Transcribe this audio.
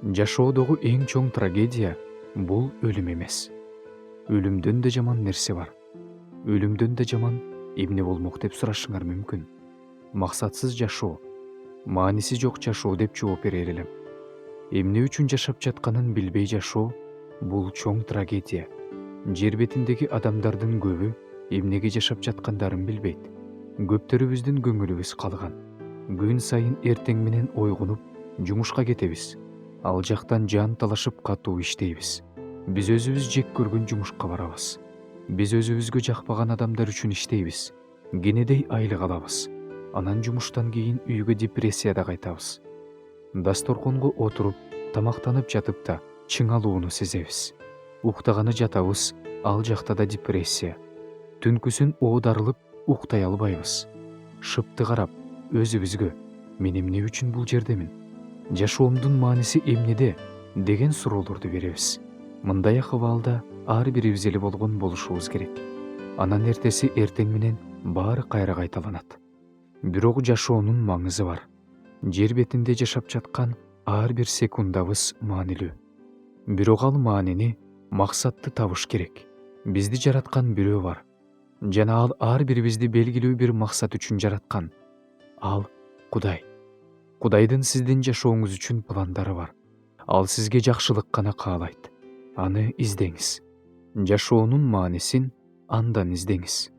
Жашоодогу эң чоң трагедия бул өлүм эмес. Өлүмдөн да жаман нерсе бар. Өлүмдөн да жаман эмне болмок деп сурашыңар мүмкүн. Максатсыз жашоо, мааниси жок жашоо деп жооп берер элем. Эмне үчүн жашап жатканын билбей жашоо бул чоң трагедия. Жер бетиндеги адамдардын көбү эмнеге жашап жаткандарын билбейт. Көптөрүбүздүн көңүлүбүз калган. Күн сайын эртең менен ойгонуп, жумушка кетебиз. Ал жактан жан талашып катуу иштейбиз. Биз өзүбүз жек көргөн жумушка барабыз. Биз өзүбүзгө жакпаган адамдар үчүн иштейбиз. Кенедей айлык алабыз. Анан жумуштан кийин үйгө депрессияда кайтабыз. Дасторконго отуруп, тамактанып жатып да чыңалууну сезебиз. Уктаганы жатабыз, ал жакта да депрессия. Түнкүсүн оодарылып, уктай албайбыз. Шыпты карап, өзүбүзгө мен эмне үчүн бул жердемин? Жашоомдун мааниси эмнеде деген суроолорду беребиз. Мындай акыбалда ар бирибиз эле болгон болушубуз керек. Анан эртеси эртең менен баары кайра кайталанат. Бирок жашоонун маңызы бар. Жер бетинде жашап жаткан ар бир секундабыз маанилүү. Бирок ал маанини, максатты табыш керек. Бизди жараткан бирөө бар. Жана ал ар бирибизди белгилүү бир максат үчүн жараткан. Ал Кудай. Кудайдын сиздин жашооңуз үчүн пландары бар. Ал сизге жакшылык гана каалайт. Аны издеңиз. Жашоонун маанисин андан издеңиз.